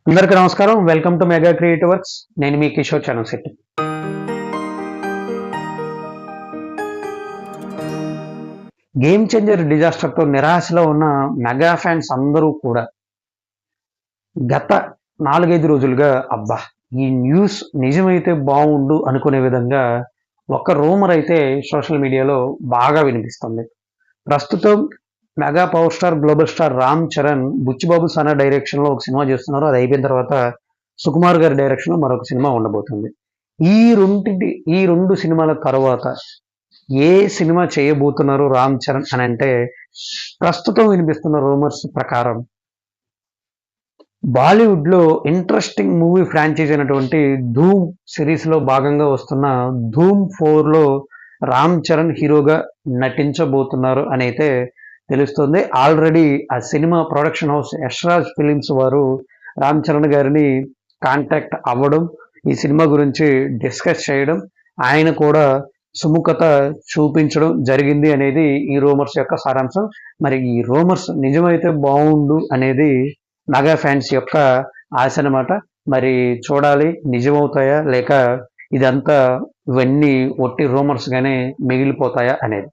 అందరికీ నమస్కారం. Welcome to mega creative works. నేను మీ కిషోర్ చరణశెట్టి. గేమ్ చేంజర్ డిజాస్టర్తో నిరాశలో ఉన్న మెగా ఫ్యాన్స్ అందరూ కూడా గత 4-5 రోజులుగా అబ్బా ఈ న్యూస్ నిజమైతే బాగుండు అనుకునే విధంగా ఒక రూమర్ అయితే సోషల్ మీడియాలో బాగా వినిపిస్తుంది. ప్రస్తుతం mega power star global star Ram Charan Buchibabu Sana డైరెక్షన్లో ఒక సినిమా చేస్తున్నారు. అది అయిపోయిన తర్వాత సుకుమార్ గారి డైరెక్షన్లో మరొక సినిమా ఉండబోతుంది. ఈ రెండు సినిమాల తర్వాత ఏ సినిమా చేయబోతున్నారు రామ్ చరణ్ అని అంటే, ప్రస్తుతం వినిపిస్తున్న రూమర్స్ ప్రకారం బాలీవుడ్ లో ఇంట్రెస్టింగ్ మూవీ ఫ్రాంచైజ్ అయినటువంటి ధూమ్ సిరీస్ లో భాగంగా వస్తున్న ధూమ్ 4 లో రామ్ చరణ్ హీరోగా నటించబోతున్నారు అని అయితే తెలుస్తుంది. ఆల్రెడీ ఆ cinema production house Yashraj films వారు రామ్ చరణ్ గారిని కాంటాక్ట్ అవ్వడం, ఈ సినిమా గురించి డిస్కస్ చేయడం, ఆయన కూడా సుముఖత చూపించడం జరిగింది అనేది ఈ రూమర్స్ యొక్క సారాంశం. మరి ఈ రూమర్స్ నిజమైతే బాగుండు అనేది మెగా ఫ్యాన్స్ యొక్క ఆశ అన్నమాట. మరి చూడాలి నిజమవుతాయా లేక ఇదంతా ఇవన్నీ ఒట్టి రూమర్స్ గానే మిగిలిపోతాయా అనేది.